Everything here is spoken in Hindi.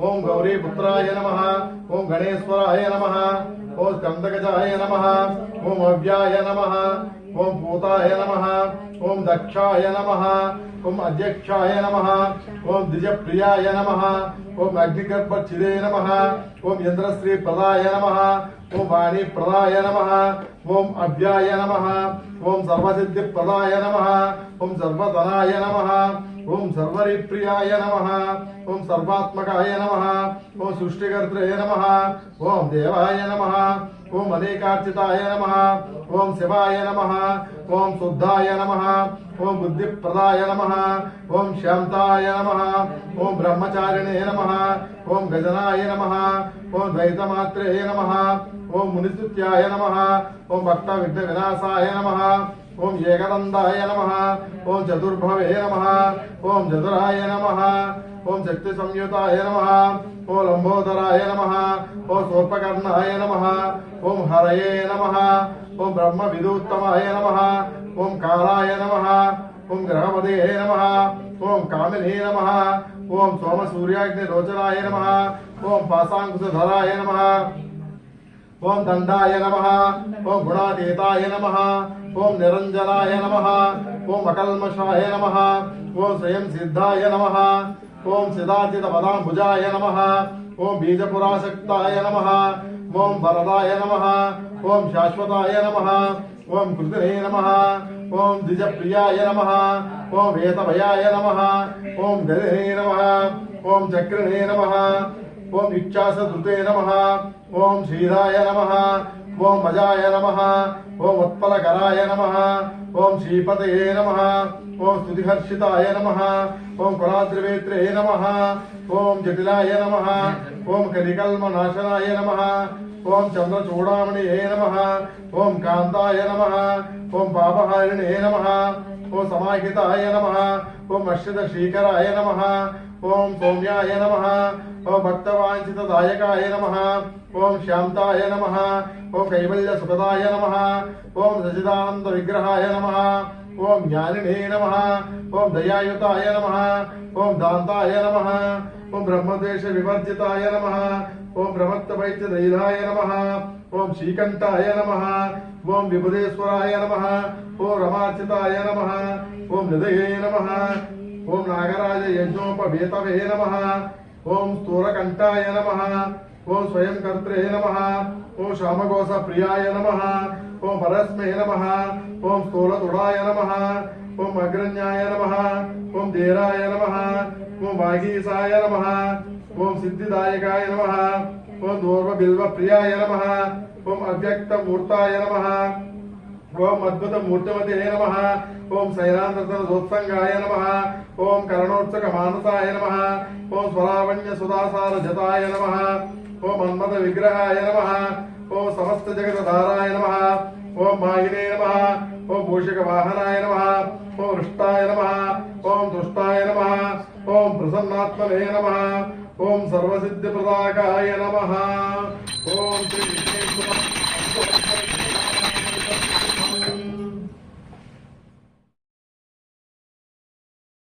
ओम गौरीपुत्राय नमः। ओम गणेश्वराय नमः। ओम स्कंदगजाय नमः। ओम अव्याय नमः। ओम भूताय नमः। ओम दक्षाय नमः। ओम अध्यक्षाय नमः। ओम द्विजप्रियाय नमः। ओम अग्निगर्भच्छिदे नमः। ओम इंद्रश्री प्रदाय नमः। ओम वाणी प्रदाय नमः। ओम अव्याय नमः। ओम सर्वसिद्धि प्रदाय नमः। ओम सर्वधनाय नमः। ओम सर्वरिप्रियाय नमः। ओम सर्वात्मकाय नमः। ओम सृष्टिकर्त्रे नमः। ओम देवाय नमः। ओम अनेकार्चिताय नमः। ओम शिवाय नमः। ओम शुद्धाय नमः। ओम बुद्धिप्रदाय नमः। ओम शांताय नमः। ओम ब्रह्मचारिणे नमः। ओम गजनाय नमः। ओम द्वैतमात्रे नमः। ओम मुनिस्तुत्याय नमः। ओम भक्त विघ्न विनाशाय नमः। ओम एकदंताय नमः। ओम चतुर्भवे नमः। ओम चतुराय नमः। ओम शक्ति संयुताय नमः। ओम लंबोदराय नमः। ओम सोपकर्णाय नमः। ओम हरये नमः। ओम ब्रह्म विदुत्तमाय नमः। ओम कालाय नमः। ओम ग्रहपदे नमः। ओम कामिने नमः। ओम सोम सूर्याग्नि रोचनाय नमः। ओम पाशांकुशधराय नमः। ओम दंडाय नमः। ओम गुणातीताय नमः। ओम निरंजनाय नमः। ओम अकल्मषाय नमः। ओम स्वयं सिद्धाय नमः। ओम सिद्धाचित पदाम्बुजाय नमः। ओम बीजपुराशक्ताय नमः। ओम वरदाय नमः। ओम शाश्वताय नमः। ओम कृतिने नमः। ओम द्विजप्रियाय नमः। ओम वेतभयाय नमः। ओम गदिने नमः। ओम चक्रिणे नमः। ओम इच्छासधृते नमः। ओम श्रीराय नमः। ओम मजाय नमः। ओम उत्पलकराय नमः। ओम श्रीपतये नमः। ओम स्तुतिहर्षिताय नमः। ओम कुलाद्रिवेत्रे नमः। ओम जटिलाय नमः। ओम कलिकल्मनाशनाय नमः। ओम चंद्रचूडामणिये नमः। ओम कांताय नमः। ओम पापहारिणे नमः। ओम समाहिताय नमः। ओम अश्रितशीकराय नमः। ओम सौम्याय नमः। ओम भक्तवांछितदायकाय नमः। ओम शांताय नमः। ओम कैवल्य सुखदाय नमः। ओम सचिदानंद विग्रहाय नमः। ओम ज्ञानिने नमः। ओम दयायुताय नमः। ओम दान्ताय नमः। ओम ब्रह्मद्वेष विवर्जिताय नमः। ओम प्रमत्तवैद्यदैलाय नमः। ओम श्रीकंठाय नमः। ओम विबुधेश्वराय नमः। ओम रमार्चिताय नमः। ओम हृदये नमः। ओम नागराज यज्ञोपवेतवे नमः। ओम स्थूलकंठाय नमः। ओम स्वयं कर्त्रे नमः। ओम श्यामघोष प्रियाय नमः। ओम परस्मै नमः। ओम स्थूलतुडाय नमः। ओम अग्रण्याय नमः। ओम धीराय नमः। ओम वागीसाय नमः। ओम सिद्धिदायकाय नमः। ओम दूर्व बिल्व प्रियाय नमः। ओम अव्यक्त मूर्ताय नमः। ओम अद्भुत मूर्तिमते नमः। ओम शैलांतरसोत्संगाय नमः। ओम करणोत्सक मानसाय नमः। ओम स्वरावण्य सुदासार जताय नमः। ओम मन्मथ विग्रहाय नमः। ओम समस्त जगत धाराय नमः। ओम माहिने नमः। ओम मूषिक वाहनाय नमः। ओम हृष्टाय नमः। ओम दुष्टाय नमः। ओम प्रसन्नात्मने नमः। ओम सर्वसिद्धि प्रदाकाय नमः। ओम श्री विष्णु